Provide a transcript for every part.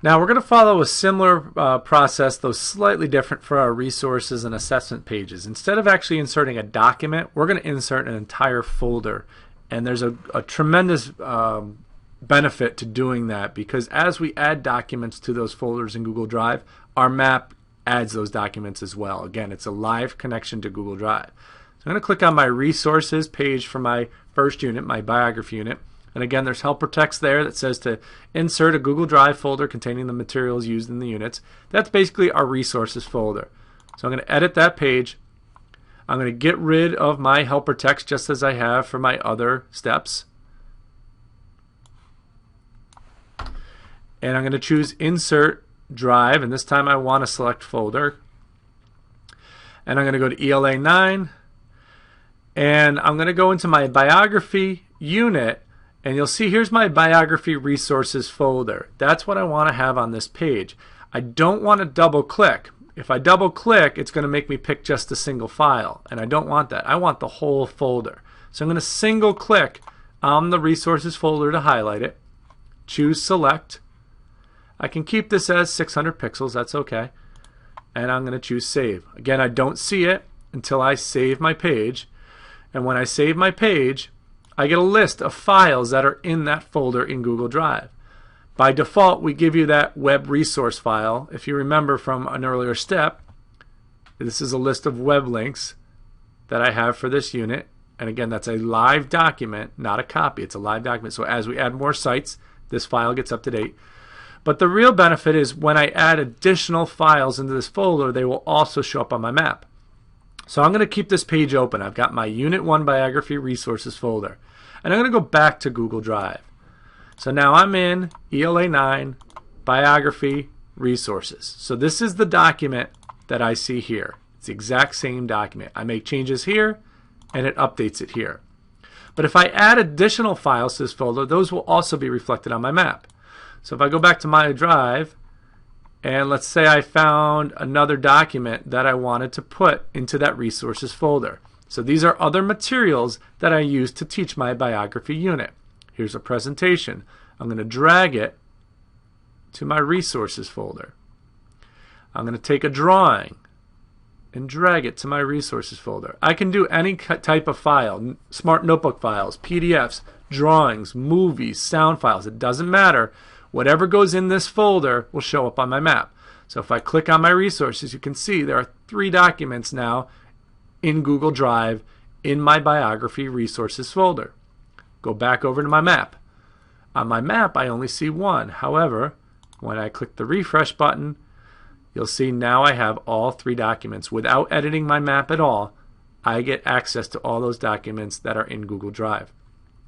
Now we're going to follow a similar process, though slightly different, for our resources and assessment pages. Instead of actually inserting a document, we're going to insert an entire folder. And there's a tremendous benefit to doing that, because as we add documents to those folders in Google Drive, our map adds those documents as well. Again, it's a live connection to Google Drive. So I'm going to click on my resources page for my first unit, my biography unit. And again, there's helper text there that says to insert a Google Drive folder containing the materials used in the units. That's basically our resources folder. So I'm going to edit that page. I'm going to get rid of my helper text just as I have for my other steps. And I'm going to choose Insert Drive, and this time I want to select Folder. And I'm going to go to ELA 9, and I'm going to go into my biography unit, and you'll see here's my biography resources folder. That's what I want to have on this page. I don't want to double click. If I double click, it's going to make me pick just a single file, and I don't want that. I want the whole folder. So I'm going to single click on the resources folder to highlight it, choose Select. I can keep this as 600 pixels, that's okay. And I'm going to choose Save. Again, I don't see it until I save my page. And when I save my page, I get a list of files that are in that folder in Google Drive. By default, we give you that web resource file. If you remember from an earlier step, this is a list of web links that I have for this unit. And again, that's a live document, not a copy. It's a live document. So as we add more sites, this file gets up to date. But the real benefit is when I add additional files into this folder, they will also show up on my map. So I'm going to keep this page open. I've got my Unit 1 Biography Resources folder. And I'm going to go back to Google Drive. So now I'm in ELA 9 Biography Resources. So this is the document that I see here. It's the exact same document. I make changes here, and it updates it here. But if I add additional files to this folder, those will also be reflected on my map. So if I go back to my drive, and let's say I found another document that I wanted to put into that resources folder. So these are other materials that I use to teach my biography unit. Here's a presentation. I'm going to drag it to my resources folder. I'm going to take a drawing and drag it to my resources folder. I can do any type of file, smart notebook files, PDFs, drawings, movies, sound files. It doesn't matter. Whatever goes in this folder will show up on my map. So if I click on my resources, you can see there are 3 documents now in Google Drive in my biography resources folder. Go back over to my map. On my map, I only see 1. However, when I click the refresh button, you'll see now I have all 3 documents. Without editing my map at all, I get access to all those documents that are in Google Drive.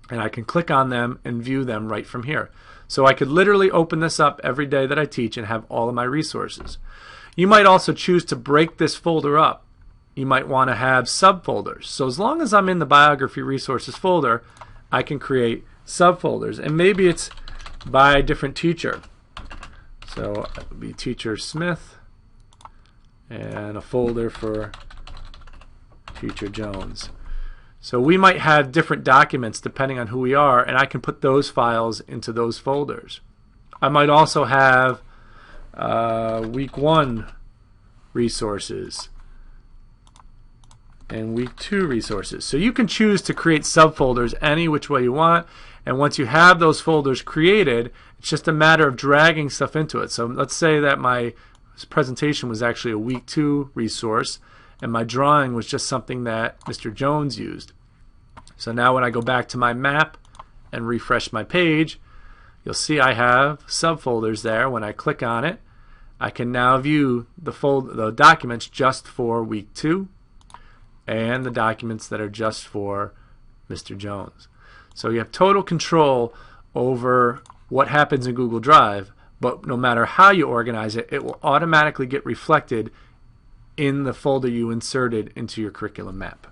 And I can click on them and view them right from here. So I could literally open this up every day that I teach and have all of my resources. You might also choose to break this folder up. You might want to have subfolders. So as long as I'm in the biography resources folder, I can create subfolders. And maybe it's by different teacher. So it would be Teacher Smith and a folder for Teacher Jones. So we might have different documents depending on who we are, and I can put those files into those folders. I might also have week 1 resources and week 2 resources. So you can choose to create subfolders any which way you want, and once you have those folders created, it's just a matter of dragging stuff into it. So let's say that my presentation was actually a week 2 resource, and my drawing was just something that Mr. Jones used. So now when I go back to my map and refresh my page, you'll see I have subfolders there. When I click on it, I can now view the documents just for week 2 and the documents that are just for Mr. Jones. So you have total control over what happens in Google Drive, but no matter how you organize it, it will automatically get reflected in the folder you inserted into your curriculum map.